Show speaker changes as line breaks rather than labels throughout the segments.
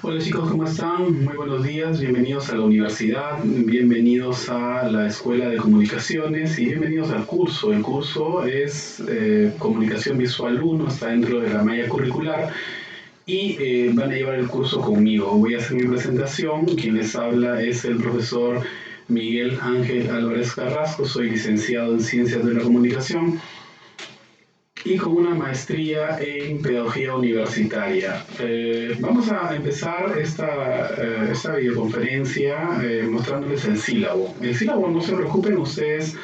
Hola chicos, ¿cómo están? Muy buenos días, bienvenidos a la universidad, bienvenidos a la Escuela de Comunicaciones y bienvenidos al curso. El curso es Comunicación Visual 1, está dentro de la malla curricular y van a llevar el curso conmigo. Voy a hacer mi presentación, quien les habla es el profesor Miguel Ángel Álvarez Carrasco, soy licenciado en Ciencias de la Comunicación y con una maestría en Pedagogía Universitaria. Vamos a empezar esta videoconferencia mostrándoles el sílabo. El sílabo, no se preocupen ustedes,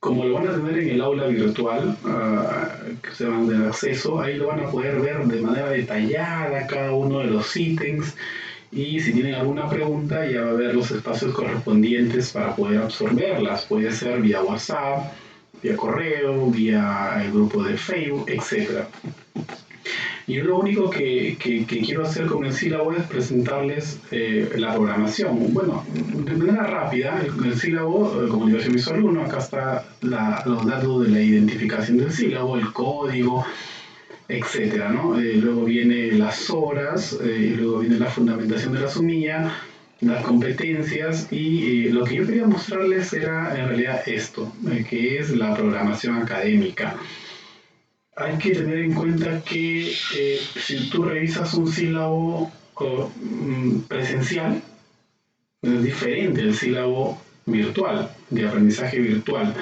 como lo van a tener en el aula virtual, que se van a tener acceso, ahí lo van a poder ver de manera detallada cada uno de los ítems. Y si tienen alguna pregunta, ya va a haber los espacios correspondientes para poder absorberlas. Puede ser vía WhatsApp, vía correo, vía el grupo de Facebook, etc. Y lo único que quiero hacer con el sílabo es presentarles la programación. Bueno, de manera rápida, el sílabo, Comunicación Visual 1, acá está los datos de la identificación del sílabo, el código, etcétera, ¿no? Luego viene las horas, luego viene la fundamentación de la sumilla, las competencias y lo que yo quería mostrarles era en realidad esto, que es la programación académica. Hay que tener en cuenta que si tú revisas un sílabo presencial, es diferente del sílabo virtual, de aprendizaje virtual.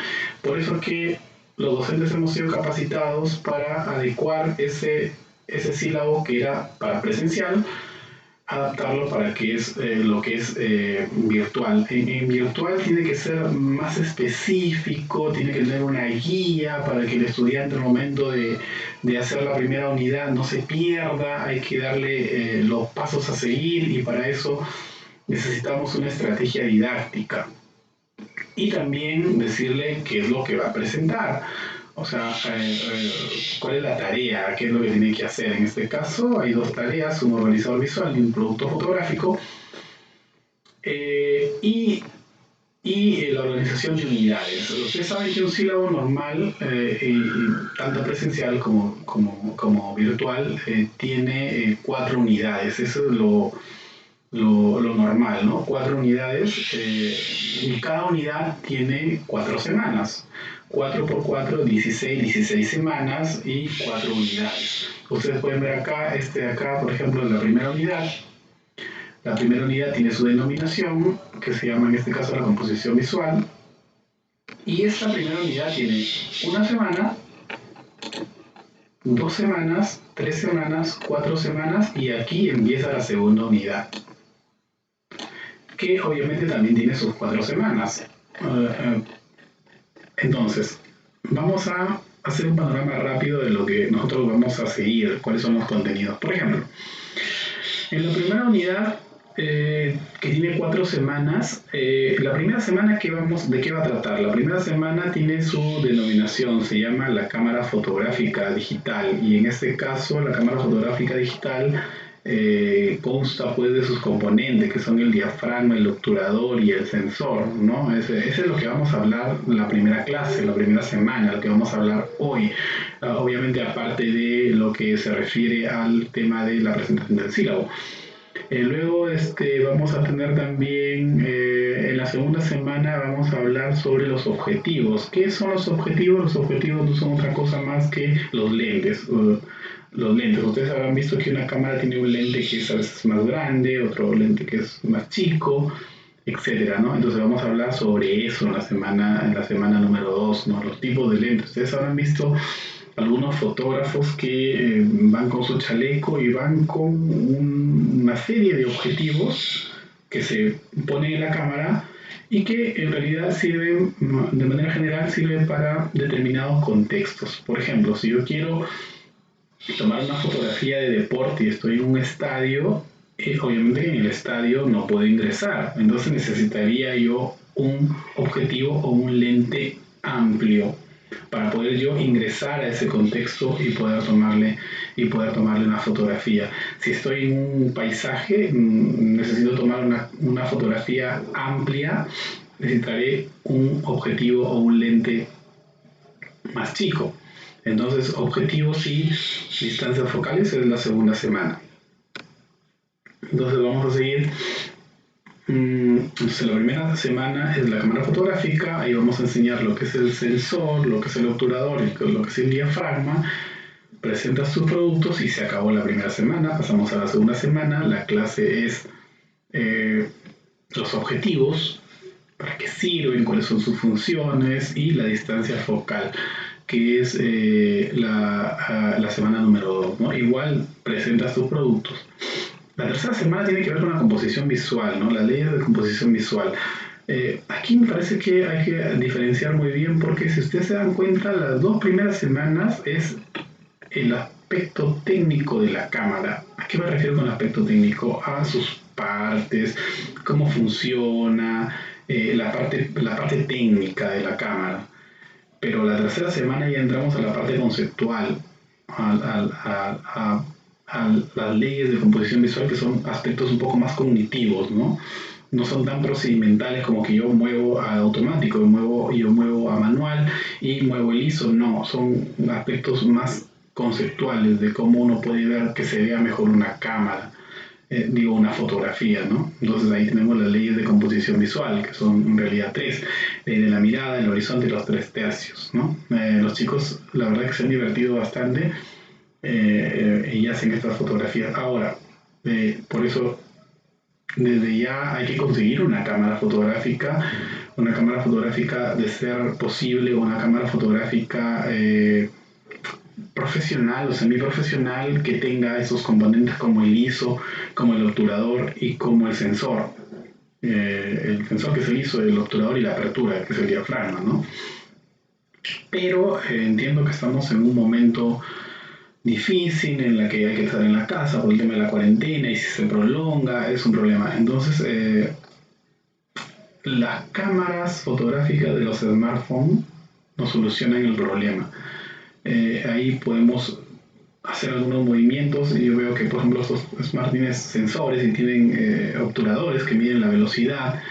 Por eso es que los docentes hemos sido capacitados para adecuar ese sílabo que era para presencial, adaptarlo para que es lo que es virtual. En virtual tiene que ser más específico, tiene que tener una guía para que el estudiante al momento de hacer la primera unidad no se pierda, hay que darle los pasos a seguir y para eso necesitamos una estrategia didáctica. Y también decirle qué es lo que va a presentar. O sea, cuál es la tarea, qué es lo que tiene que hacer. En este caso hay dos tareas, un organizador visual y un producto fotográfico. Y la organización de unidades. Ustedes saben que un sílabo normal, tanto presencial como virtual, tiene 4 unidades. Eso es lo normal, ¿no? 4 unidades y cada unidad tiene 4 semanas. 4 por 4, 16 semanas y 4 unidades. Ustedes pueden ver acá, de acá, por ejemplo, la primera unidad. La primera unidad tiene su denominación, que se llama en este caso la composición visual. Y esta primera unidad tiene 1 semana, 2 semanas, 3 semanas, 4 semanas y aquí empieza la segunda unidad, que obviamente también tiene sus 4 semanas. Entonces, vamos a hacer un panorama rápido de lo que nosotros vamos a seguir, cuáles son los contenidos. Por ejemplo, en la primera unidad, que tiene 4 semanas, la primera semana ¿de qué va a tratar? La primera semana tiene su denominación, se llama la cámara fotográfica digital, y en este caso la cámara fotográfica digital consta pues de sus componentes, que son el diafragma, el obturador y el sensor, ¿no? Ese es lo que vamos a hablar la primera clase, la primera semana, lo que vamos a hablar hoy. Obviamente aparte de lo que se refiere al tema de la presentación del sílabo. Luego vamos a tener también, en la segunda semana vamos a hablar sobre los objetivos. ¿Qué son los objetivos? Los objetivos no son otra cosa más que los lentes. Los lentes, ustedes habrán visto que una cámara tiene un lente que es a veces más grande, otro lente que es más chico, etcétera, ¿no? Entonces vamos a hablar sobre eso en la semana número 2, ¿no? Los tipos de lentes. Ustedes habrán visto algunos fotógrafos que van con su chaleco y van con una serie de objetivos que se ponen en la cámara y que en realidad sirven, de manera general, sirven para determinados contextos. Por ejemplo, si yo quiero tomar una fotografía de deporte y estoy en un estadio, obviamente en el estadio no puedo ingresar, entonces necesitaría yo un objetivo o un lente amplio para poder yo ingresar a ese contexto y poder tomarle una fotografía. Si estoy en un paisaje, necesito tomar una fotografía amplia, necesitaré un objetivo o un lente más chico. Entonces, objetivos y distancias focales es la segunda semana. Entonces vamos a seguir. Entonces la primera semana es la cámara fotográfica, ahí vamos a enseñar lo que es el sensor, lo que es el obturador y lo que es el diafragma. Presentas tus productos y se acabó la primera semana. Pasamos a la segunda semana. La clase es los objetivos, para qué sirven, cuáles son sus funciones y la distancia focal, que es la semana número 2, ¿no? Igual presentas tus productos. La tercera semana tiene que ver con la composición visual, ¿no? Las leyes de composición visual. Aquí me parece que hay que diferenciar muy bien porque si ustedes se dan cuenta, las 2 primeras semanas es el aspecto técnico de la cámara. ¿A qué me refiero con aspecto técnico? A sus partes, cómo funciona, la parte técnica de la cámara. Pero la tercera semana ya entramos a la parte conceptual, a las leyes de composición visual, que son aspectos un poco más cognitivos, ¿no? No son tan procedimentales como que yo muevo a automático, yo muevo a manual y muevo el ISO, no, son aspectos más conceptuales de cómo uno puede ver que se vea mejor una cámara, una fotografía, ¿no? Entonces ahí tenemos las leyes de composición visual, que son en realidad 3, ley de la mirada, el horizonte y los 3 tercios, ¿no? Los chicos, la verdad que se han divertido bastante y hacen estas fotografías. Ahora, por eso desde ya hay que conseguir una cámara fotográfica de ser posible, una cámara fotográfica profesional o semiprofesional que tenga esos componentes como el ISO, como el obturador y como el sensor. El sensor que es el ISO, el obturador y la apertura, que es el diafragma, ¿no? Pero entiendo que estamos en un momento difícil en la que hay que estar en la casa por el tema de la cuarentena y si se prolonga es un problema. Entonces, las cámaras fotográficas de los smartphones no solucionan el problema. Ahí podemos hacer algunos movimientos y yo veo que por ejemplo estos smart tienen sensores y tienen obturadores que miden la velocidad,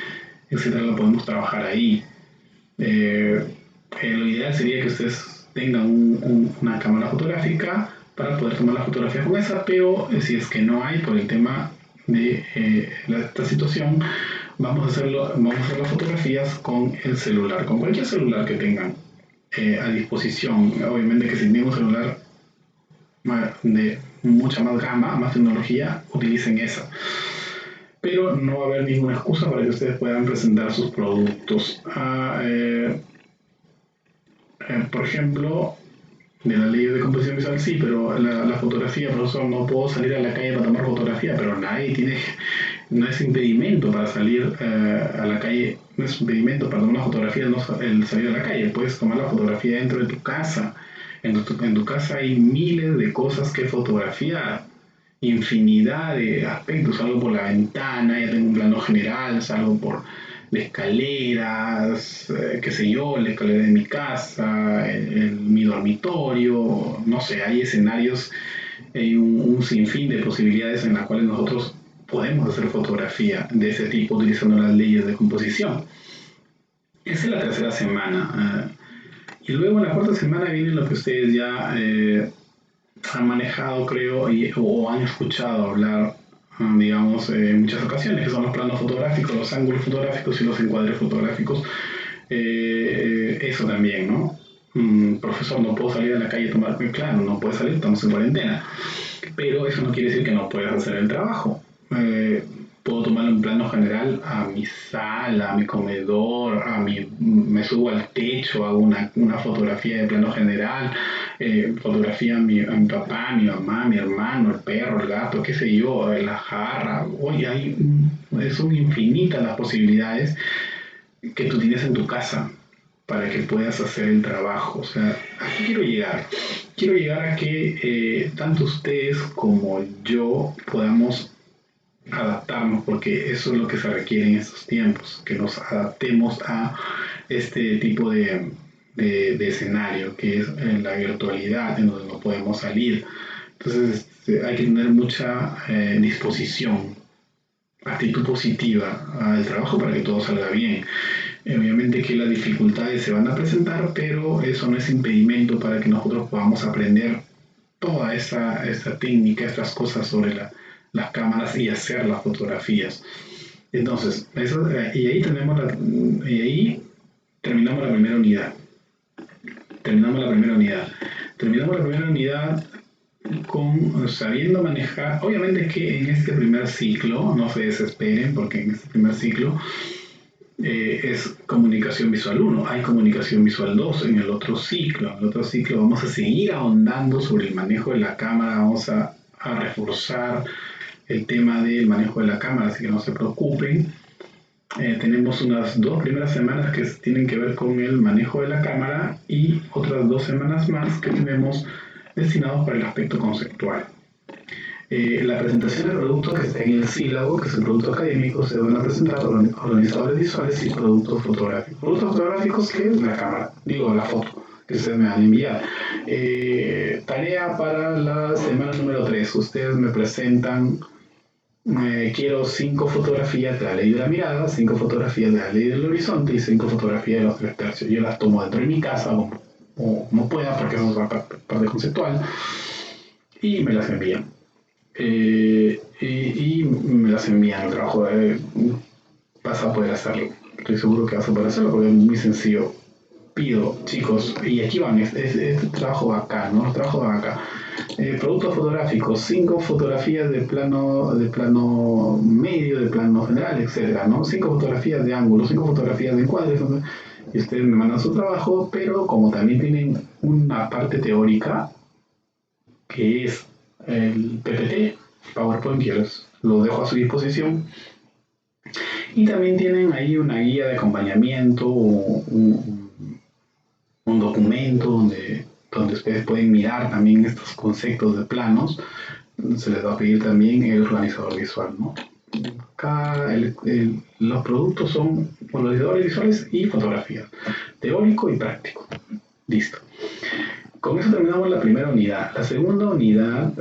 etcétera, lo podemos trabajar ahí. Lo ideal sería que ustedes tengan una cámara fotográfica para poder tomar la fotografía con esa, pero si es que no hay por el tema de esta situación, vamos a hacer las fotografías con el celular, con cualquier celular que tengan a disposición. Obviamente que si tienen un celular de mucha más gama, más tecnología, utilicen esa. Pero no va a haber ninguna excusa para que ustedes puedan presentar sus productos. Por ejemplo, de la ley de composición visual sí, pero la fotografía, profesor, no puedo salir a la calle para tomar fotografía, pero nadie tiene, no es impedimento para salir a la calle, no es impedimento para tomar una fotografía el salir a la calle, puedes tomar la fotografía dentro de tu casa. En tu casa hay miles de cosas que fotografiar, infinidad de aspectos, salgo por la ventana, ya tengo un plano general, salgo por de escaleras, qué sé yo, la escalera de mi casa, mi dormitorio, no sé, hay escenarios, hay un sinfín de posibilidades en las cuales nosotros podemos hacer fotografía de ese tipo utilizando las leyes de composición. Esa es la tercera semana. Y luego en la cuarta semana viene lo que ustedes ya han manejado, creo, o han escuchado hablar, digamos, en muchas ocasiones, que son los planos fotográficos, los ángulos fotográficos y los encuadres fotográficos. Eso también, ¿no? Profesor, no puedo salir a la calle a tomar, claro, no puedes salir, estamos en cuarentena, pero eso no quiere decir que no puedas hacer el trabajo. Puedo tomar un plano general a mi sala, a mi comedor, me subo al techo, hago una fotografía de plano general, fotografía a mi papá, a mi mamá, a mi hermano, el perro, el gato, qué sé yo, la jarra. Oye, son infinitas las posibilidades que tú tienes en tu casa para que puedas hacer el trabajo. O sea, ¿a qué quiero llegar? Quiero llegar a que tanto ustedes como yo podamos adaptarnos, porque eso es lo que se requiere en estos tiempos, que nos adaptemos a este tipo de escenario, que es la virtualidad, en donde no podemos salir. Entonces hay que tener mucha disposición, actitud positiva al trabajo para que todo salga bien. Obviamente que las dificultades se van a presentar, pero eso no es impedimento para que nosotros podamos aprender toda esta técnica, estas cosas sobre las cámaras y hacer las fotografías. Entonces, y ahí terminamos la primera unidad. Terminamos la primera unidad sabiendo manejar. Obviamente que en este primer ciclo, no se desesperen, porque en este primer ciclo es comunicación visual 1, hay comunicación visual 2 en el otro ciclo. En el otro ciclo vamos a seguir ahondando sobre el manejo de la cámara, vamos a reforzar el tema del manejo de la cámara, así que no se preocupen. Tenemos unas 2 primeras semanas que tienen que ver con el manejo de la cámara y otras 2 semanas más que tenemos destinados para el aspecto conceptual. La presentación del producto que está en el sílabo, que es el producto académico, se van a presentar organizadores visuales y productos fotográficos. Productos fotográficos, que es la cámara, la foto que ustedes me van a enviar. Tarea para la semana número 3. Ustedes me presentan, quiero 5 fotografías de la ley de la mirada, 5 fotografías de la ley del horizonte y 5 fotografías de los 3 tercios. Yo las tomo dentro de mi casa, o no pueda, porque eso es la parte conceptual, y me las envían. Y me las envían al trabajo. Vas a poder hacerlo. Estoy seguro que vas a poder hacerlo porque es muy sencillo. Pido, chicos, y aquí van, este trabajo va acá, ¿no? El trabajo va acá. Productos fotográficos, 5 fotografías de plano medio, de plano general, etcétera, ¿no? 5 fotografías de ángulo, 5 fotografías de encuadres, ¿no? Y ustedes me mandan su trabajo, pero como también tienen una parte teórica, que es el PPT, PowerPoint, que lo dejo a su disposición. Y también tienen ahí una guía de acompañamiento, un documento donde ustedes pueden mirar también estos conceptos de planos. Se les va a pedir también el organizador visual, ¿no? Acá los productos son organizadores visuales y fotografías, teórico y práctico. Listo. Con eso terminamos la primera unidad. La segunda unidad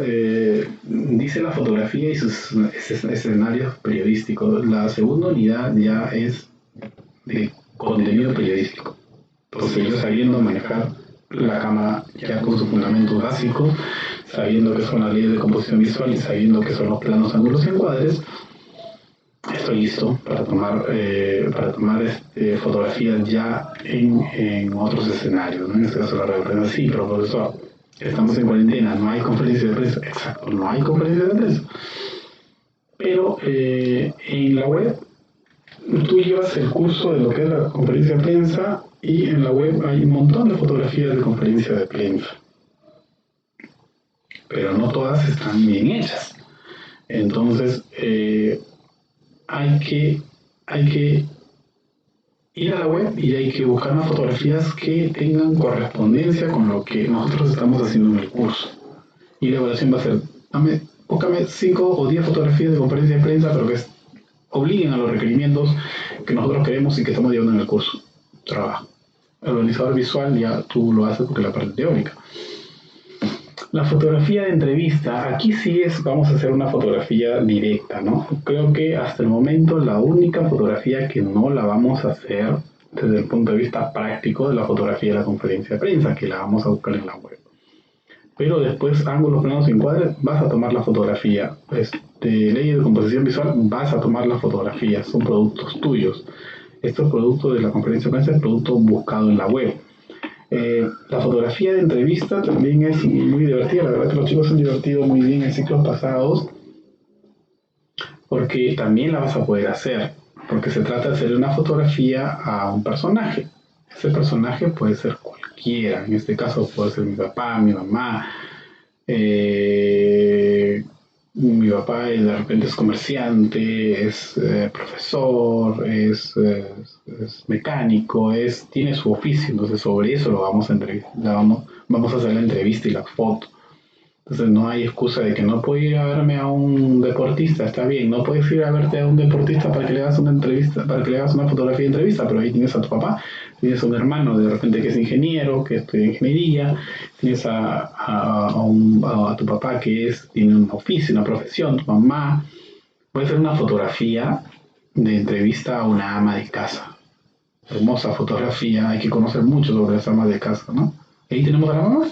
dice la fotografía y sus escenarios periodísticos. La segunda unidad ya es de contenido periodístico. Entonces yo sabiendo manejar la cámara ya con sus fundamentos básicos, sabiendo qué son las leyes de composición visual y sabiendo qué son los planos, ángulos y encuadres, estoy listo para tomar fotografías ya en otros escenarios, ¿no? En este caso la representación. Sí, pero profesor, estamos en cuarentena, no hay conferencia de prensa. Exacto, no hay conferencia de prensa. Pero en la web tú llevas el curso de lo que es la conferencia de prensa y en la web hay un montón de fotografías de conferencia de prensa. Pero no todas están bien hechas. Entonces, hay que ir a la web y hay que buscar unas fotografías que tengan correspondencia con lo que nosotros estamos haciendo en el curso. Y la evaluación va a ser, búscame 5 o 10 fotografías de conferencia de prensa, pero que obliguen a los requerimientos que nosotros queremos y que estamos llevando en el curso. Trabajo. El organizador visual ya tú lo haces porque es la parte teórica. La fotografía de entrevista, aquí sí vamos a hacer una fotografía directa, ¿no? Creo que hasta el momento la única fotografía que no la vamos a hacer desde el punto de vista práctico de la fotografía de la conferencia de prensa, que la vamos a buscar en la web. Pero después, ángulos, planos y encuadres, vas a tomar la fotografía. Leyes de composición visual, vas a tomar la fotografía, son productos tuyos. Estos productos de la conferencia de prensa es producto buscado en la web. La fotografía de entrevista también es muy divertida. La verdad que los chicos se han divertido muy bien en ciclos pasados, porque también la vas a poder hacer, porque se trata de hacer una fotografía a un personaje. Ese personaje puede ser cualquiera, en este caso puede ser mi papá, mi mamá. Mi papá de repente es comerciante, es profesor, es mecánico, tiene su oficio. Entonces sobre eso lo vamos a vamos a hacer la entrevista y la foto. Entonces no hay excusa de que no puedo ir a verme a un deportista. Está bien, no puedes ir a verte a un deportista para que le hagas una entrevista, para que le hagas una fotografía de entrevista, pero ahí tienes a tu papá, tienes a un hermano de repente que es ingeniero, que estudia ingeniería, tienes a tu papá que tiene un oficio, una profesión, tu mamá. Puede ser una fotografía de entrevista a una ama de casa. Hermosa fotografía, hay que conocer mucho sobre las amas de casa, ¿no? Ahí tenemos a la mamá.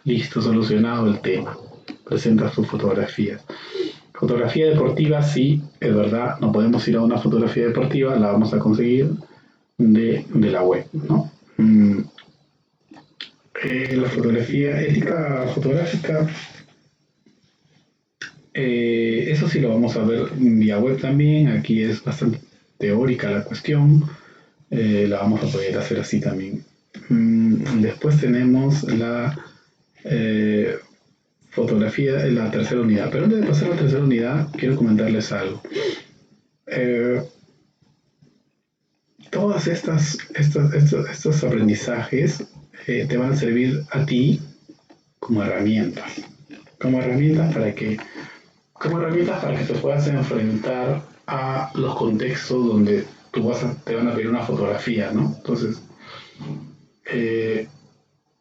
Listo, solucionado el tema. Presenta sus fotografías. Fotografía deportiva, sí, es verdad, no podemos ir a una fotografía deportiva, la vamos a conseguir de la web, ¿no? La fotografía ética fotográfica, eso sí lo vamos a ver vía web también, aquí es bastante teórica la cuestión, la vamos a poder hacer así también. Después tenemos la fotografía en la tercera unidad, pero antes de pasar a la tercera unidad, quiero comentarles algo. Todas estos aprendizajes te van a servir a ti como herramientas. Como herramientas para que te puedas enfrentar a los contextos donde te van a pedir una fotografía, ¿no? Entonces,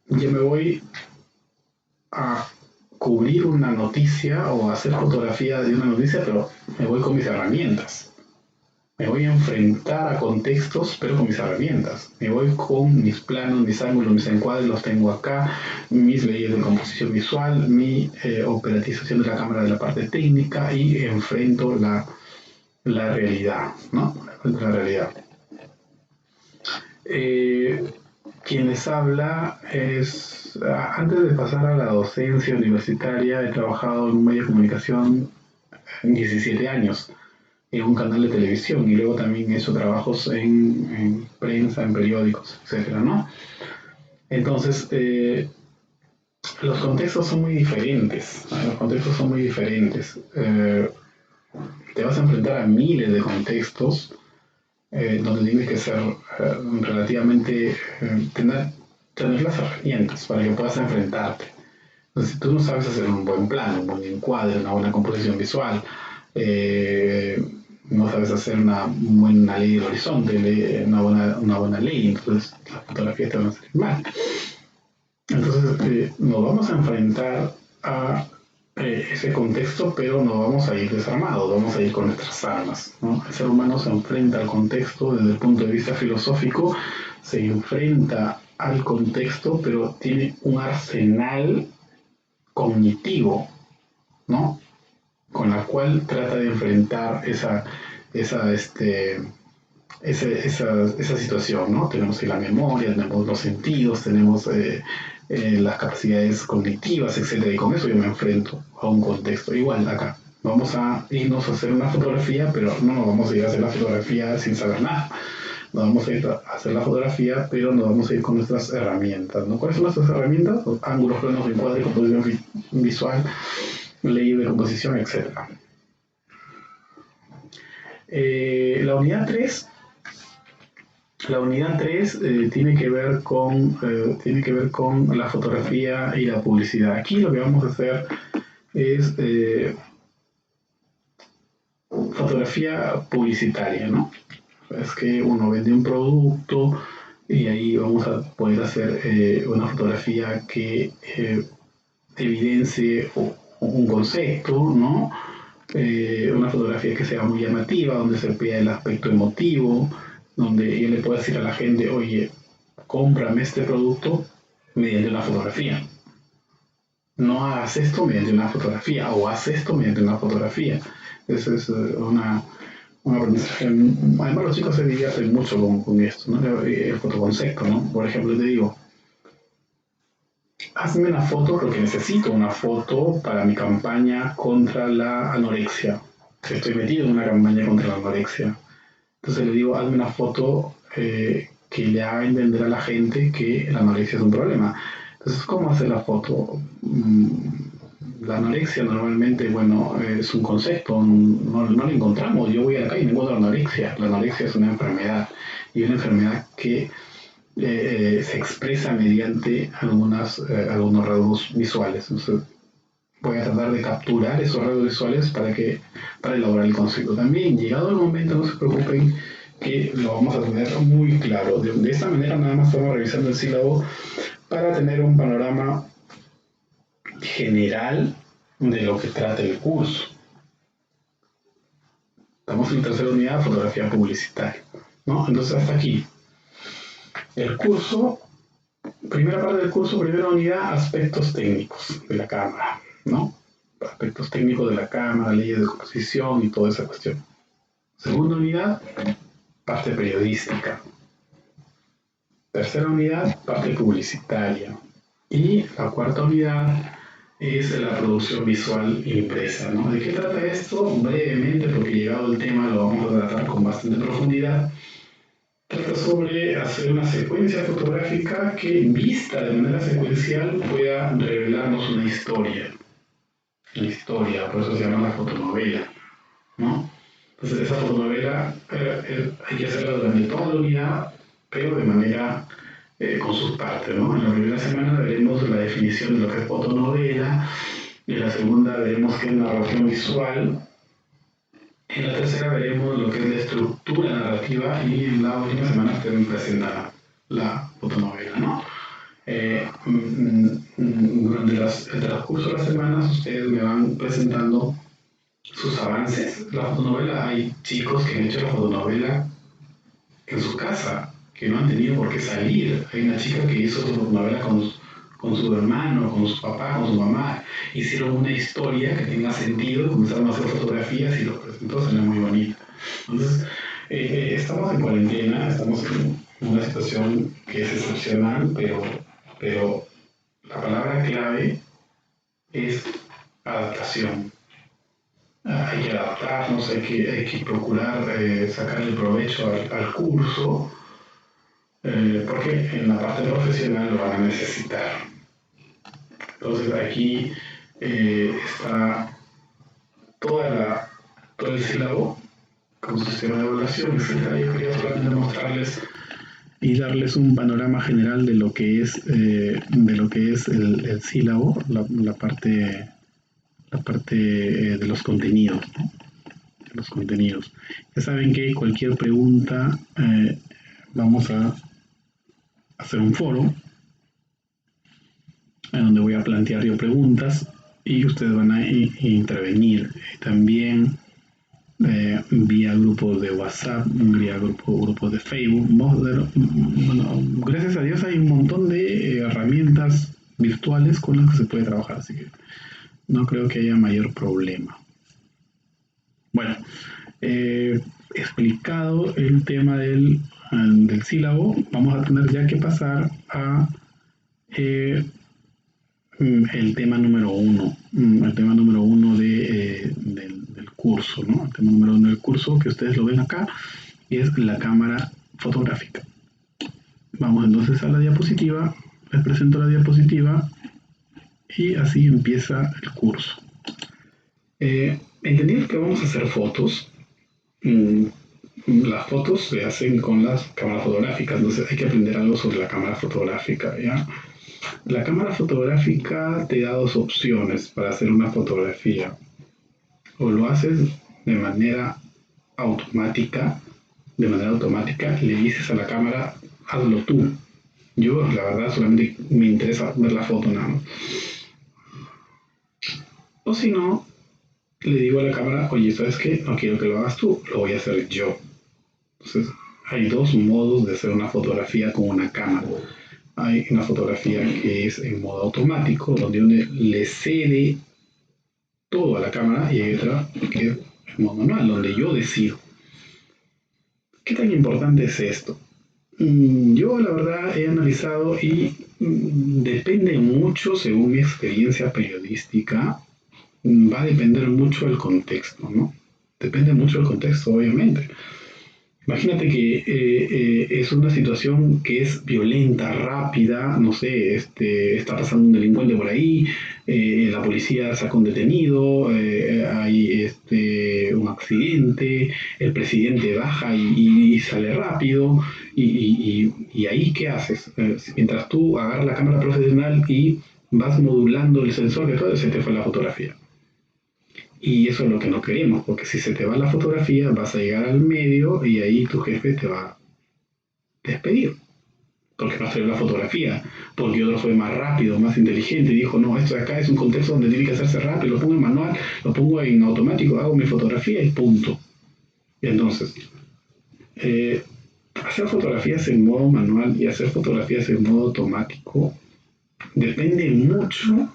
yo me voy a cubrir una noticia o a hacer fotografía de una noticia, pero me voy con mis herramientas. Me voy a enfrentar a contextos, pero con mis herramientas. Me voy con mis planos, mis ángulos, mis encuadres, los tengo acá, mis leyes de composición visual, mi operatización de la cámara de la parte técnica y enfrento la realidad, ¿no? La realidad. Quien les habla es, antes de pasar a la docencia universitaria, he trabajado en un medio de comunicación 17 años en un canal de televisión y luego también he hecho trabajos en prensa, en periódicos, etcétera, ¿no? Entonces, los contextos son muy diferentes, ¿no? Los contextos son muy diferentes. Te vas a enfrentar a miles de contextos donde tienes que ser relativamente, tener las herramientas para que puedas enfrentarte. Entonces, si tú no sabes hacer un buen plano, un buen encuadre, una buena composición visual, no sabes hacer una buena ley del horizonte, una buena ley, entonces las fotografías te van a salir mal. Entonces nos vamos a enfrentar a ese contexto, pero no vamos a ir desarmados, vamos a ir con nuestras armas, ¿no? El ser humano se enfrenta al contexto desde el punto de vista filosófico, se enfrenta al contexto, pero tiene un arsenal cognitivo, ¿no? Con la cual trata de enfrentar esa situación, ¿no? Tenemos la memoria, tenemos los sentidos, tenemos las capacidades cognitivas, etcétera, y con eso yo me enfrento a un contexto. Igual acá, vamos a irnos a hacer una fotografía, pero no nos vamos a ir a hacer la fotografía sin saber nada. Nos vamos a ir a hacer la fotografía, pero nos vamos a ir con nuestras herramientas, ¿no? ¿Cuáles son nuestras herramientas? Los ángulos, planos, encuadre, composición visual, ley de composición, etcétera. La unidad 3 tiene que ver con la fotografía y la publicidad. Aquí lo que vamos a hacer es fotografía publicitaria, ¿no? Es que uno vende un producto y ahí vamos a poder hacer una fotografía que evidencie un concepto, ¿no? Una fotografía que sea muy llamativa, donde se vea el aspecto emotivo, donde yo le pueda decir a la gente, oye, cómprame este producto mediante una fotografía. No hagas esto mediante una fotografía, o haz esto mediante una fotografía. Eso es un aprendizaje. Además, los chicos se divierten mucho con esto, ¿no? El fotoconcepto, ¿no? Por ejemplo, te digo, hazme una foto porque necesito una foto para mi campaña contra la anorexia. Estoy metido en una campaña contra la anorexia. Entonces le digo, hazme una foto que le haga entender a la gente que la anorexia es un problema. Entonces, ¿cómo hacer la foto? La anorexia normalmente, bueno, es un concepto, no lo encontramos. Yo voy a la calle y no encuentro la anorexia. La anorexia es una enfermedad, y una enfermedad que se expresa mediante algunos rasgos visuales. Entonces, voy a tratar de capturar esos rasgos visuales para elaborar el concepto. También, llegado el momento, no se preocupen que lo vamos a tener muy claro. De esta manera nada más estamos revisando el sílabo para tener un panorama general de lo que trata el curso. Estamos en la tercera unidad, fotografía publicitaria, ¿no? Entonces hasta aquí. El curso, primera parte del curso, primera unidad, aspectos técnicos de la cámara, ¿no? aspectos técnicos de la cámara, leyes de composición y toda esa cuestión. Segunda unidad, parte periodística. Tercera unidad, parte publicitaria. Y la cuarta unidad es la producción visual impresa, ¿no? ¿De qué trata esto? Brevemente, porque llegado el tema lo vamos a tratar con bastante profundidad. Trata sobre hacer una secuencia fotográfica que, vista de manera secuencial, pueda revelarnos una historia. Una historia, por eso se llama la fotonovela, ¿no? Entonces, esa fotonovela hay que hacerla durante toda la unidad, pero de manera con sus partes, ¿no? En la primera semana veremos la definición de lo que es fotonovela, en la segunda veremos qué es narración visual, en la tercera veremos lo que es la estructura narrativa y en la última semana te presenta la fotonovela, ¿no? Durante el transcurso de las semanas ustedes me van presentando sus avances. La fotonovela, hay chicos que han hecho la fotonovela en su casa, que no han tenido por qué salir. Hay una chica que hizo su fotonovela con su hermano, con su papá, con su mamá. Hicieron una historia que tenga sentido, comenzaron a hacer fotografías y lo presentó, salió muy bonita. Entonces, estamos en cuarentena, estamos en una situación que es excepcional, pero la palabra clave es adaptación. Hay que adaptarnos, hay que procurar sacarle provecho al curso, porque en la parte profesional lo van a necesitar. Entonces aquí está todo el sílabo con su sistema de evaluación, etc. Yo quería solamente mostrarles y darles un panorama general de lo que es el sílabo, la parte de los contenidos, ¿no? Los contenidos. Ya saben que cualquier pregunta vamos a hacer un foro en donde voy a plantear yo preguntas y ustedes van a intervenir. También vía grupos de WhatsApp, vía grupos de Facebook. Bueno, gracias a Dios hay un montón de herramientas virtuales con las que se puede trabajar, así que no creo que haya mayor problema. Bueno, explicado el tema del sílabo, vamos a tener ya que pasar a el tema número uno, del curso, ¿no? El tema número uno del curso, que ustedes lo ven acá, es la cámara fotográfica. Vamos entonces a la diapositiva, les presento la diapositiva y así empieza el curso. Entendiendo que vamos a hacer fotos, las fotos se hacen con las cámaras fotográficas, entonces hay que aprender algo sobre la cámara fotográfica, ¿ya? La cámara fotográfica te da dos opciones para hacer una fotografía. O lo haces de manera automática, le dices a la cámara, hazlo tú. Yo, la verdad, solamente me interesa ver la foto nada más. O si no, le digo a la cámara, oye, ¿sabes qué? No quiero que lo hagas tú, lo voy a hacer yo. Entonces, hay dos modos de hacer una fotografía con una cámara. Hay una fotografía que es en modo automático, donde uno le cede todo a la cámara, y hay otra que es en modo manual, donde yo decido. ¿Qué tan importante es esto? Yo la verdad he analizado y depende mucho, según mi experiencia periodística, va a depender mucho del contexto, ¿no? Depende mucho del contexto, obviamente. Imagínate que es una situación que es violenta, rápida, no sé, está pasando un delincuente por ahí, la policía saca un detenido, hay un accidente, el presidente baja y sale rápido, y ahí ¿qué haces? Mientras tú agarras la cámara profesional y vas modulando el sensor de todo, se te fue la fotografía. Y eso es lo que no queremos, porque si se te va la fotografía, vas a llegar al medio y ahí tu jefe te va a despedir. Porque no salió la fotografía, porque otro fue más rápido, más inteligente y dijo, no, esto de acá es un contexto donde tiene que hacerse rápido, lo pongo en manual, lo pongo en automático, hago mi fotografía y punto. Y entonces, hacer fotografías en modo manual y hacer fotografías en modo automático depende mucho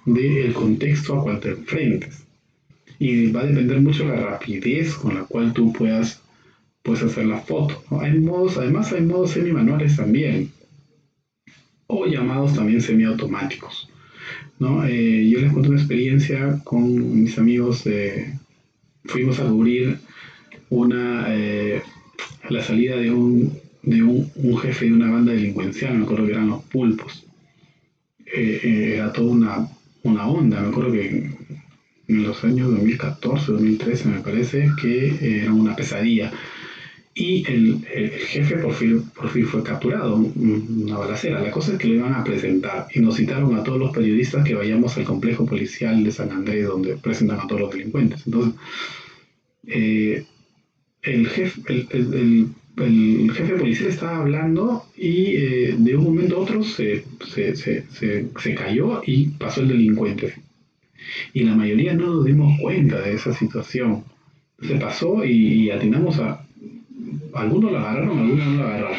del contexto a cual te enfrentes. Y va a depender mucho la rapidez con la cual tú puedes hacer la foto, ¿no? Además hay modos semi-manuales también, o llamados también semiautomáticos, ¿no? Yo les cuento una experiencia con mis amigos. Fuimos a cubrir la salida de un jefe de una banda delincuencial, me acuerdo que eran los Pulpos. Era toda una onda, me acuerdo que en los años 2014, 2013 me parece que era una pesadilla. Y el jefe por fin fue capturado, una balacera. La cosa es que lo iban a presentar y nos citaron a todos los periodistas que vayamos al complejo policial de San Andrés donde presentan a todos los delincuentes. Entonces, eh, el jefe policial estaba hablando y de un momento a otro se cayó y pasó el delincuente. Y la mayoría no nos dimos cuenta de esa situación. Se pasó y atinamos a... Algunos lo agarraron, algunos no lo agarraron.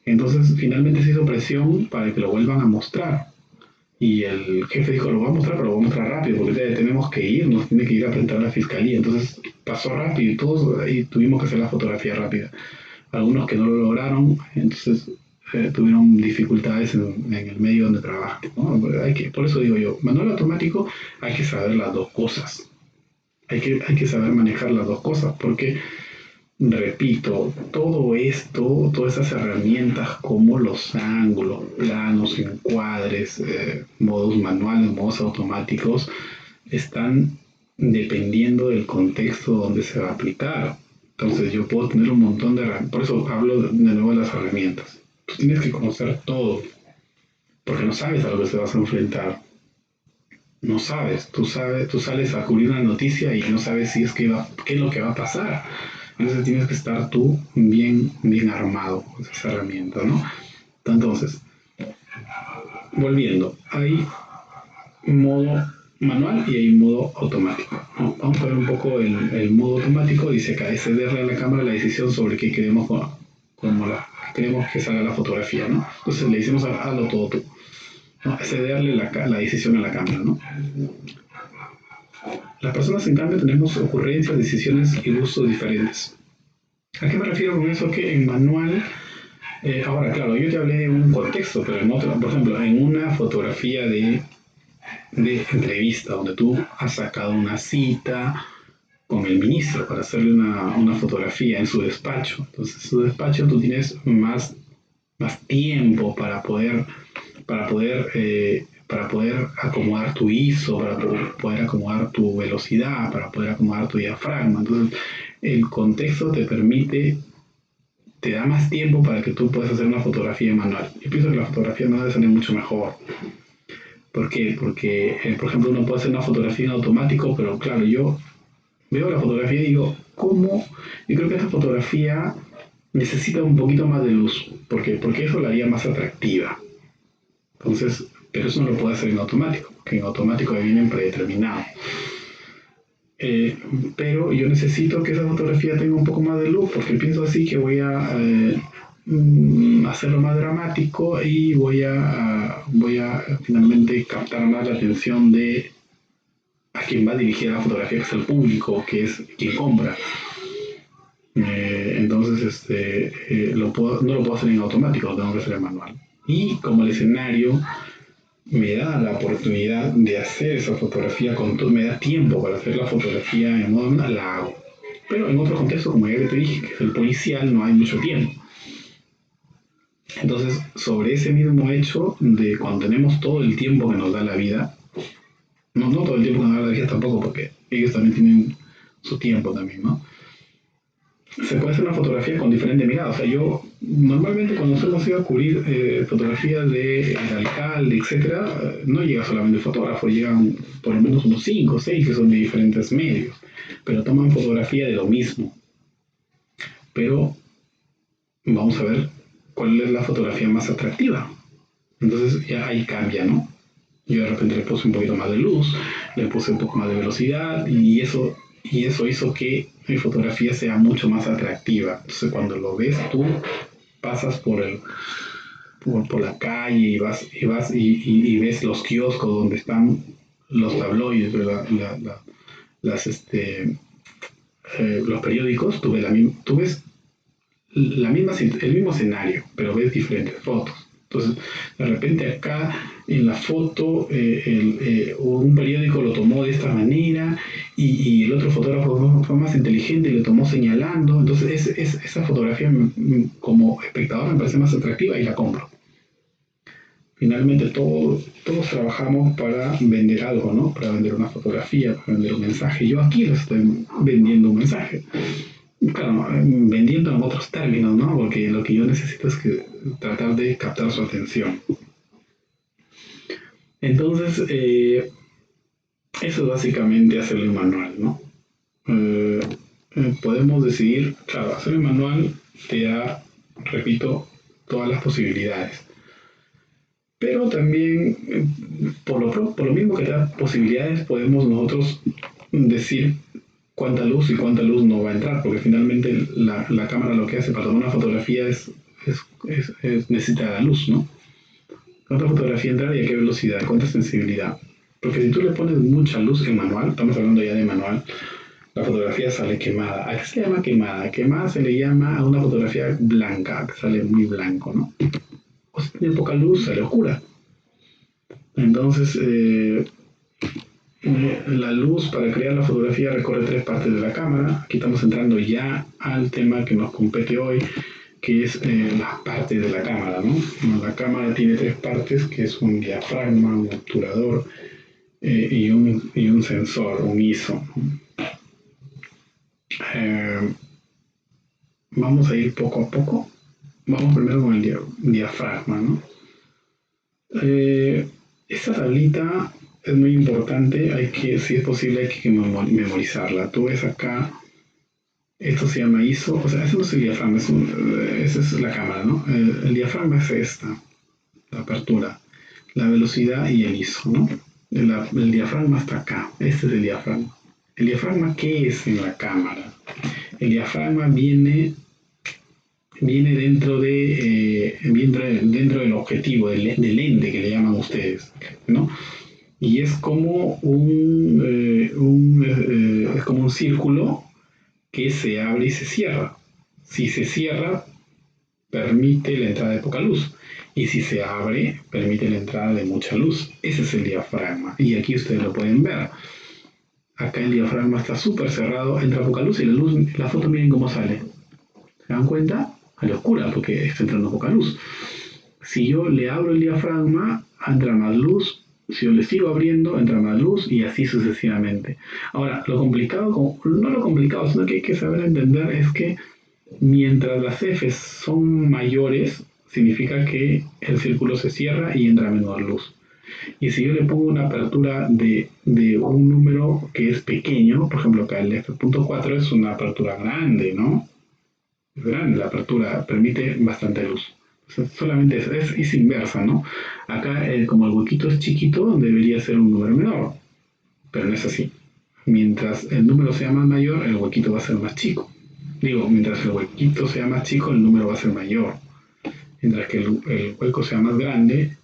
Entonces finalmente se hizo presión para que lo vuelvan a mostrar. Y el jefe dijo, lo voy a mostrar, pero lo voy a mostrar rápido, porque tenemos que ir, nos tiene que ir a presentar a la fiscalía. Entonces pasó rápido y todos ahí tuvimos que hacer la fotografía rápida. Algunos que no lo lograron, entonces tuvieron dificultades en el medio donde trabajan, ¿no? Por eso digo yo, manual automático hay que saber las dos cosas. Hay que saber manejar las dos cosas, porque repito, todo esto, todas esas herramientas como los ángulos, planos, encuadres, modos manuales, modos automáticos, están dependiendo del contexto donde se va a aplicar. Entonces yo puedo tener un montón de herramientas, por eso hablo de nuevo de las herramientas. Tú tienes que conocer todo, porque no sabes a lo que te vas a enfrentar. No sabes, tú sales a cubrir una noticia y no sabes si qué es lo que va a pasar. Entonces tienes que estar tú bien armado con esa herramienta, ¿no? Entonces, volviendo, hay modo manual y hay modo automático, ¿no? Vamos a ver un poco el modo automático. Dice que es darle a la cámara la decisión sobre qué queremos, queremos que salga la fotografía, ¿no? Entonces le decimos hazlo todo tú, ¿no? Es darle la decisión a la cámara, ¿no? Las personas, en cambio, tenemos ocurrencias, decisiones y gustos diferentes. ¿A qué me refiero con eso? Que en manual, ahora claro, yo te hablé de un contexto, pero en otro, por ejemplo, en una fotografía de entrevista, donde tú has sacado una cita con el ministro para hacerle una fotografía en su despacho. Entonces, en su despacho tú tienes más tiempo para poder acomodar tu ISO, para poder acomodar tu velocidad, para poder acomodar tu diafragma. Entonces, el contexto te da más tiempo para que tú puedas hacer una fotografía manual. Yo pienso que la fotografía manual sale mucho mejor. ¿Por qué? Porque, por ejemplo, uno puede hacer una fotografía en automático, pero claro, yo veo la fotografía y digo, ¿cómo? Yo creo que esta fotografía necesita un poquito más de luz. ¿Por qué? Porque eso la haría más atractiva. Entonces, pero eso no lo puedo hacer en automático, porque en automático ya vienen predeterminados. Pero yo necesito que esa fotografía tenga un poco más de luz, porque pienso así que voy a hacerlo más dramático y voy a finalmente captar más la atención de a quien va dirigida la fotografía, que es el público, que es quien compra. Entonces, no lo puedo hacer en automático, lo tengo que hacer en manual. Y como el escenario me da la oportunidad de hacer esa fotografía con todo, me da tiempo para hacer la fotografía en modo manual, la hago. Pero en otro contexto, como ya te dije, que es el policial, no hay mucho tiempo. Entonces, sobre ese mismo hecho de cuando tenemos todo el tiempo que nos da la vida, no todo el tiempo que nos da la vida tampoco, porque ellos también tienen su tiempo también, ¿no? Se puede hacer una fotografía con diferente mirada. O sea, yo normalmente cuando hemos ido a cubrir fotografías del alcalde, etcétera, no llega solamente el fotógrafo, llegan por lo menos unos 5 o 6 que son de diferentes medios, pero toman fotografía de lo mismo. Pero vamos a ver cuál es la fotografía más atractiva. Entonces ya ahí cambia, ¿no? Yo de repente le puse un poquito más de luz, le puse un poco más de velocidad y eso hizo que mi fotografía sea mucho más atractiva. Entonces cuando lo ves tú, pasas por la calle y ves los kioscos donde están los tabloides, los periódicos, tú ves el mismo escenario, pero ves diferentes fotos. Entonces, de repente acá en la foto un periódico lo tomó de esta manera y el otro fotógrafo fue más inteligente y lo tomó señalando. Entonces, esa fotografía como espectador me parece más atractiva y la compro. Finalmente, todos trabajamos para vender algo, ¿no? Para vender una fotografía, para vender un mensaje. Yo aquí les estoy vendiendo un mensaje. Claro, vendiendo en otros términos, ¿no? Porque lo que yo necesito es tratar de captar su atención. Entonces, eso es básicamente hacerle un manual, ¿no? Eh, Podemos decidir, claro, hacer el manual te da, repito, todas las posibilidades. Pero también, por lo mismo que te da posibilidades, podemos nosotros decir cuánta luz y cuánta luz no va a entrar, porque finalmente la cámara lo que hace para tomar una fotografía necesita la luz, ¿no? ¿Cuánta fotografía entrar y a qué velocidad? ¿Cuánta sensibilidad? Porque si tú le pones mucha luz en manual, estamos hablando ya de manual, la fotografía sale quemada. ¿A qué se llama quemada? Quemada se le llama a una fotografía blanca, que sale muy blanco, ¿no? O si tiene poca luz, sale oscura. Entonces, la luz para crear la fotografía recorre 3 partes de la cámara. Aquí estamos entrando ya al tema que nos compete hoy, que es las partes de la cámara, ¿no? La cámara tiene 3 partes, que es un diafragma, un obturador y un sensor, un ISO. Vamos a ir poco a poco. Vamos primero con el diafragma, ¿no? Esta tablita es muy importante, si es posible, hay que memorizarla. Tú ves acá, esto se llama ISO, o sea, eso no es el diafragma, esa es la cámara, ¿no? El diafragma es esta, la apertura, la velocidad y el ISO, ¿no? El diafragma está acá, este es el diafragma. ¿El diafragma qué es en la cámara? El diafragma viene dentro del objetivo, del lente que le llaman ustedes, ¿no? Y es como es como un círculo que se abre y se cierra. Si se cierra, permite la entrada de poca luz. Y si se abre, permite la entrada de mucha luz. Ese es el diafragma. Y aquí ustedes lo pueden ver. Acá el diafragma está súper cerrado, entra poca luz y la foto miren cómo sale. ¿Se dan cuenta? A la oscura, porque está entrando poca luz. Si yo le abro el diafragma, entra más luz. Si yo le sigo abriendo, entra más luz y así sucesivamente. Ahora, lo complicado, no lo complicado, sino que hay que saber entender es que mientras las Fs son mayores, significa que el círculo se cierra y entra menor luz. Y si yo le pongo una apertura de un número que es pequeño, por ejemplo acá el f.4 es una apertura grande, ¿no? Es grande la apertura, permite bastante luz. O sea, solamente es inversa, ¿no? Acá como el huequito es chiquito, debería ser un número menor, pero no es así. Mientras el número sea más mayor, el huequito va a ser más chico. Digo, mientras el huequito sea más chico, el número va a ser mayor. Mientras que el hueco sea más grande,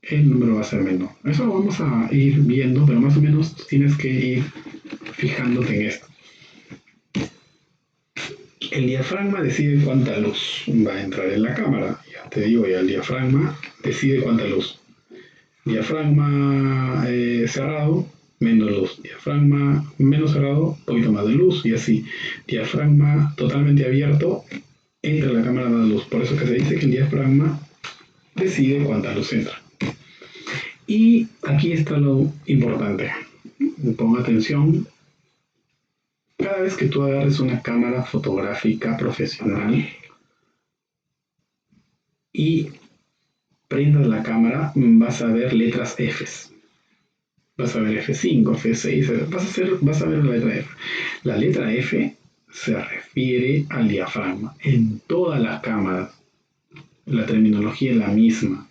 el número va a ser menor. Eso lo vamos a ir viendo, pero más o menos tienes que ir fijándote en esto. El diafragma decide cuánta luz va a entrar en la cámara. Ya te digo, el diafragma decide cuánta luz. Diafragma cerrado, menos luz. Diafragma menos cerrado, un poquito más de luz y así. Diafragma totalmente abierto, entra en la cámara más luz. Por eso que se dice que el diafragma decide cuánta luz entra. Y aquí está lo importante. Ponga atención. Cada vez que tú agarres una cámara fotográfica profesional y prendas la cámara, vas a ver letras Fs. Vas a ver F5, F6, vas a ver la letra F. La letra F se refiere al diafragma. En todas las cámaras, la terminología es la misma.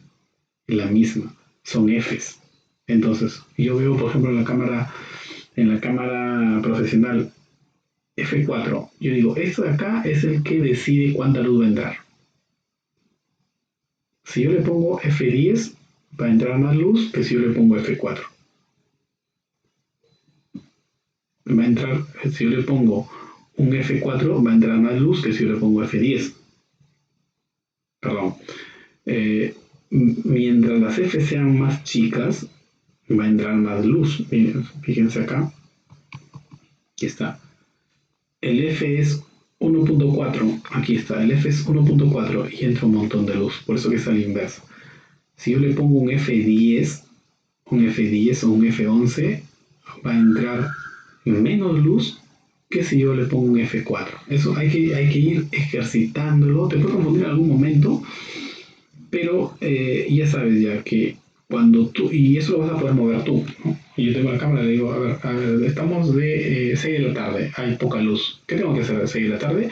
Son Fs. Entonces, yo veo, por ejemplo, en la cámara profesional F4, yo digo, esto de acá es el que decide cuánta luz va a entrar. Si yo le pongo F10, va a entrar más luz que si yo le pongo F4. Va a entrar, si yo le pongo un F4, va a entrar más luz que si yo le pongo F10. Perdón. Mientras las F sean más chicas, va a entrar más luz. Fíjense acá. Aquí está. El F es 1.4. Aquí está. El F es 1.4 y entra un montón de luz. Por eso que es al inverso. Si yo le pongo un F10 o un F11, va a entrar menos luz que si yo le pongo un F4. Eso hay que ir ejercitándolo. Te puede confundir en algún momento, pero ya sabes ya que cuando tú, y eso lo vas a poder mover tú, ¿no? Y yo tengo la cámara y le digo, a ver, estamos de 6 de la tarde, hay poca luz. ¿Qué tengo que hacer a 6 de la tarde?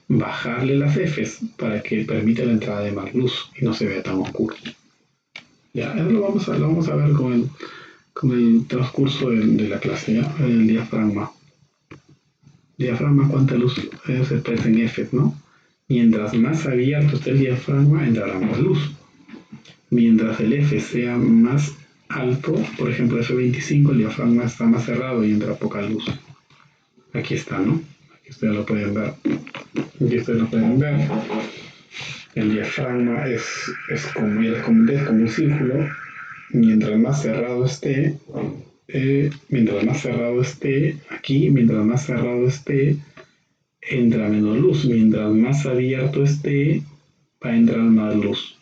Bajarle las Fs para que permita la entrada de más luz y no se vea tan oscuro. Ya, eso lo vamos a ver con el transcurso de la clase, ¿ya? El diafragma. Diafragma, ¿cuánta luz se expresa en F, no? Mientras más abierto esté el diafragma, entrará más luz. Mientras el F sea más alto, por ejemplo F25, el diafragma está más cerrado y entra poca luz. Aquí está, ¿no? Aquí ustedes lo pueden ver. Aquí ustedes lo pueden ver. El diafragma es como un círculo. Mientras más cerrado esté, aquí, mientras más cerrado esté, entra menos luz. Mientras más abierto esté, va a entrar más luz.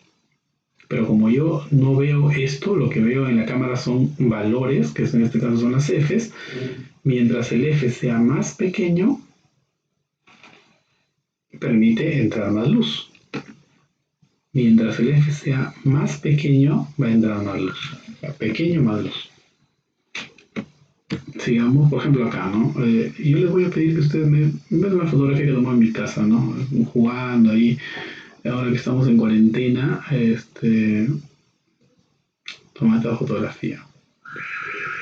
Pero como yo no veo esto, lo que veo en la cámara son valores, que en este caso son las Fs. Mientras el F sea más pequeño, permite entrar más luz. Mientras el F sea más pequeño, va a entrar más luz. Pequeño más luz. Sigamos, por ejemplo, acá, ¿no? Yo les voy a pedir que ustedes me vean una fotografía que tomé en mi casa, ¿no? Jugando ahí, ahora que estamos en cuarentena, tomar esta fotografía,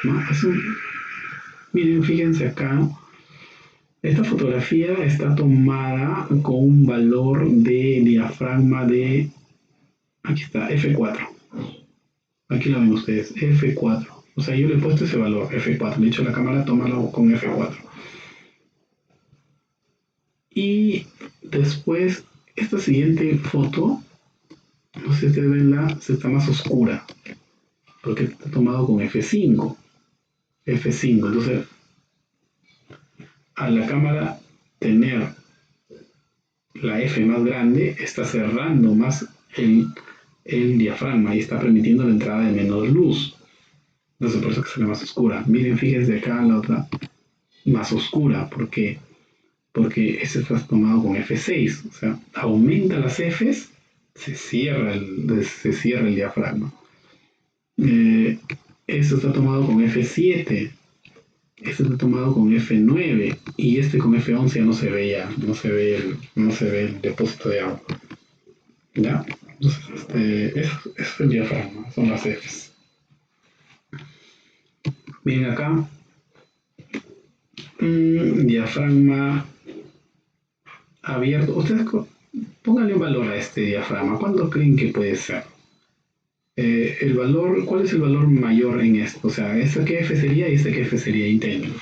¿no? Miren, fíjense acá, esta fotografía está tomada con un valor de diafragma de, aquí está, F4. Aquí lo ven ustedes, F4. O sea, yo le he puesto ese valor, F4. De hecho, la cámara tómalo con F4. Y después, esta siguiente foto, no sé si ustedes ven está más oscura, porque está tomado con F5. F5. Entonces, a la cámara tener la F más grande, está cerrando más el diafragma y está permitiendo la entrada de menos luz. Entonces, por eso que se ve más oscura. Miren, fíjense acá la otra más oscura, porque este está tomado con F6. O sea, aumenta las Fs, se cierra el diafragma. Este está tomado con F7. Este está tomado con F9 y este con F11 ya no se ve no se ve el depósito de agua. ¿Ya? Entonces, es el diafragma, son las Fs. Bien, acá, diafragma abierto. Ustedes pónganle un valor a este diafragma. ¿Cuánto creen que puede ser? El valor, ¿cuál es el valor mayor en esto? O sea, ¿este qué F sería y este qué F sería? Inténtenlo.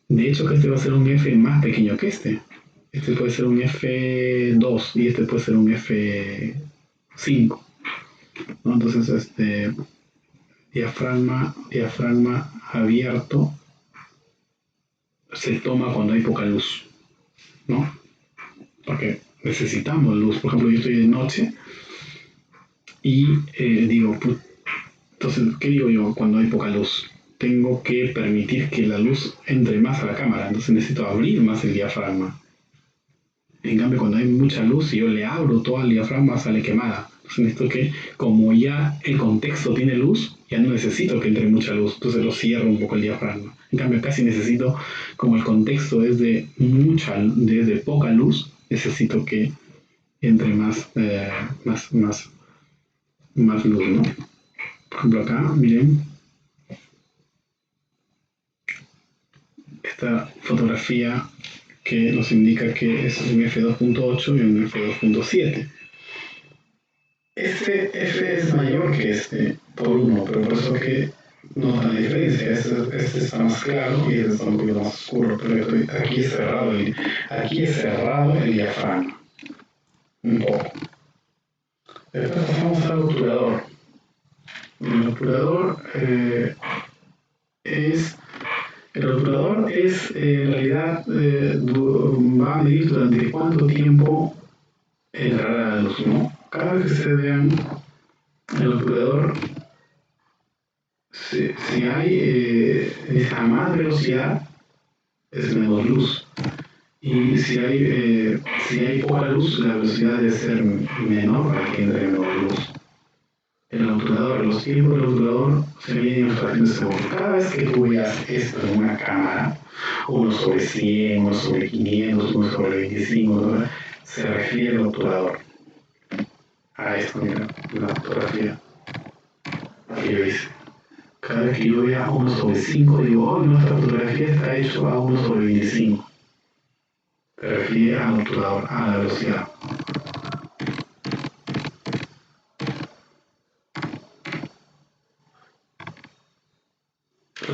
De hecho, que este va a ser un F más pequeño que este. Este puede ser un F2 y este puede ser un F5. ¿No? Entonces, diafragma abierto se toma cuando hay poca luz, ¿no? Porque necesitamos luz. Por ejemplo, yo estoy de noche y digo, entonces, ¿qué digo yo cuando hay poca luz? Tengo que permitir que la luz entre más a la cámara, entonces necesito abrir más el diafragma. En cambio, cuando hay mucha luz y yo le abro todo el diafragma, sale quemada. Entonces necesito que, como ya el contexto tiene luz, ya no necesito que entre mucha luz, entonces lo cierro un poco el diafragma. En cambio, casi necesito, como el contexto es de poca luz, necesito que entre más luz, ¿no? Por ejemplo, acá, miren, esta fotografía que nos indica que es un F2.8 y un F2.7. este es mayor que este por 1, pero por eso que notan la diferencia. Este está más claro y este está un poquito más oscuro, pero aquí es cerrado el diafragma, un poco. Después pasamos al obturador. El obturador es en realidad va a medir durante cuánto tiempo entrará la luz, ¿no? Cada vez que ustedes vean el obturador, si hay a más velocidad, es menos luz. Y si hay poca luz, la velocidad debe ser menor para que entre menos luz. El obturador, los tiempos del obturador se miden en fracciones de segundo. Cada vez que tú veas esto en una cámara, 1/100, 1/500, 1/25, ¿no? Se refiere al obturador. A esto, mira, la fotografía que yo hice. Cada vez que yo vea 1/5, digo, oh, nuestra fotografía está hecha a 1/25. Se refiere al obturador, a la velocidad.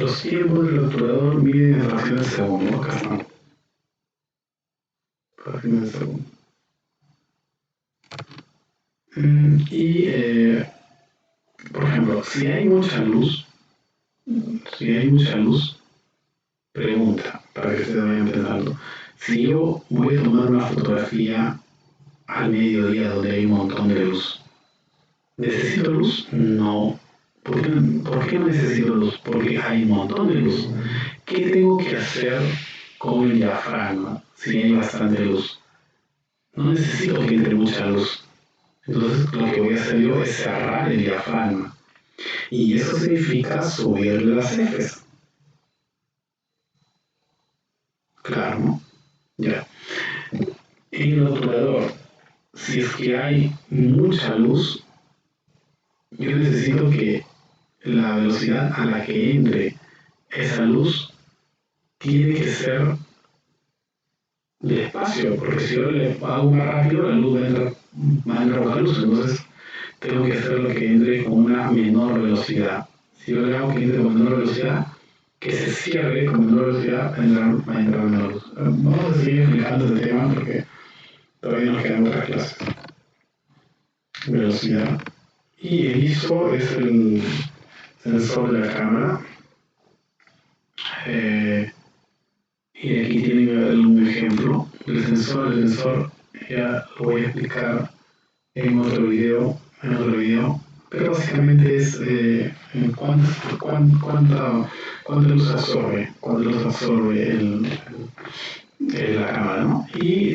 Los tiempos del obturador miden en fracciones de segundo. Acá están. Fracciones de segundo. Por ejemplo, si hay mucha luz, pregunta, para que ustedes vayan pensando. Si yo voy a tomar una fotografía al mediodía donde hay un montón de luz, ¿necesito luz? No. ¿Por qué no necesito luz? Porque hay un montón de luz. ¿Qué tengo que hacer con el diafragma si hay bastante luz? No necesito que entre mucha luz. Entonces lo que voy a hacer yo es cerrar el diafragma. Y eso significa subirle las Fs. Claro, ¿no? Ya. En el obturador, si es que hay mucha luz, yo necesito que la velocidad a la que entre esa luz tiene que ser despacio, porque si yo le hago más rápido, la luz va a entrar poca luz, entonces tengo que hacer lo que entre con una menor velocidad. Si yo le hago que entre con menor velocidad, que se cierre con menor velocidad, va a entrar menor luz. Vamos a seguir explicando este tema porque todavía nos quedan otras clases. Velocidad. Y el ISO es el sensor de la cámara. Y aquí tienen un ejemplo. El sensor ya lo voy a explicar en otro video, pero básicamente es cuánta luz absorbe la cámara, ¿no? Y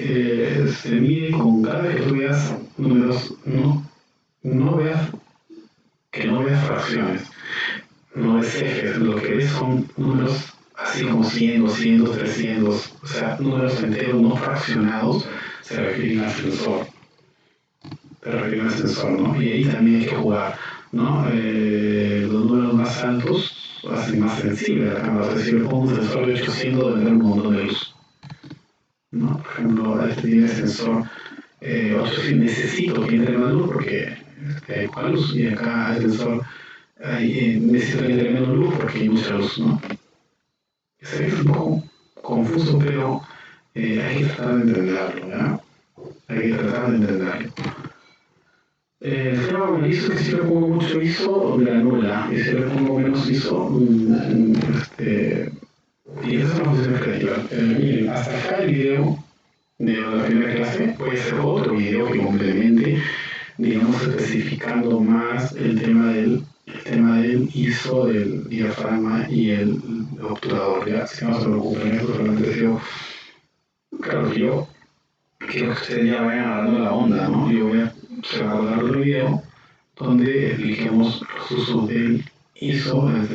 se mide con cada vez que tú veas números, no veas fracciones, no ves ejes, lo que ves son números así como 100, 200, 300, o sea, números enteros no fraccionados se refieren al sensor. ¿No? Y ahí también hay que jugar, ¿no? Los números más altos hacen más sensible la cámara. O sea, si yo pongo un sensor de 800 debe tener un montón de luz, ¿no? Por ejemplo, este tiene sensor 800, necesito que entre más luz porque hay poca luz, y acá el sensor necesito que entre menos luz porque hay mucha luz, ¿no? Es un poco confuso, pero hay que tratar de entenderlo, ¿ya? Hay que tratar de entenderlo. El tema con el ISO es que si le pongo mucho ISO, me anula, y si le pongo menos ISO, y esa es una función creativa. Miren, hasta acá el video de la primera clase puede ser otro video que complemente, digamos, especificando más el tema del ISO, del diafragma y el obturador, ¿ya? Así que no se preocupen, eso solamente ha sido, claro que yo quiero que ustedes ya vayan agarrando la onda, ¿no? Yo voy a recordar otro video donde expliquemos los usos del ISO, el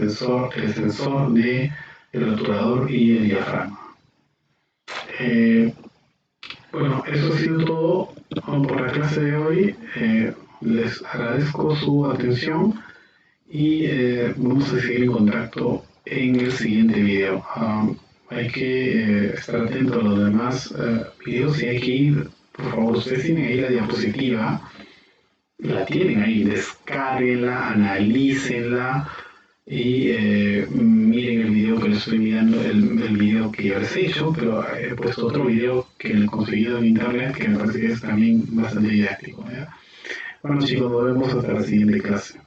sensor de el obturador y el diafragma. Bueno, eso ha sido todo por la clase de hoy. Les agradezco su atención y vamos a seguir en contacto en el siguiente video. Hay que estar atento a los demás videos y hay que ir, por favor, ustedes tienen ahí la diapositiva la tienen ahí, descárguenla, analícenla y miren el video que les estoy mirando, el video que yo les he hecho, pero he puesto otro video que he conseguido en internet que me parece que es también bastante didáctico, ¿ya? Bueno chicos, nos vemos hasta la siguiente clase.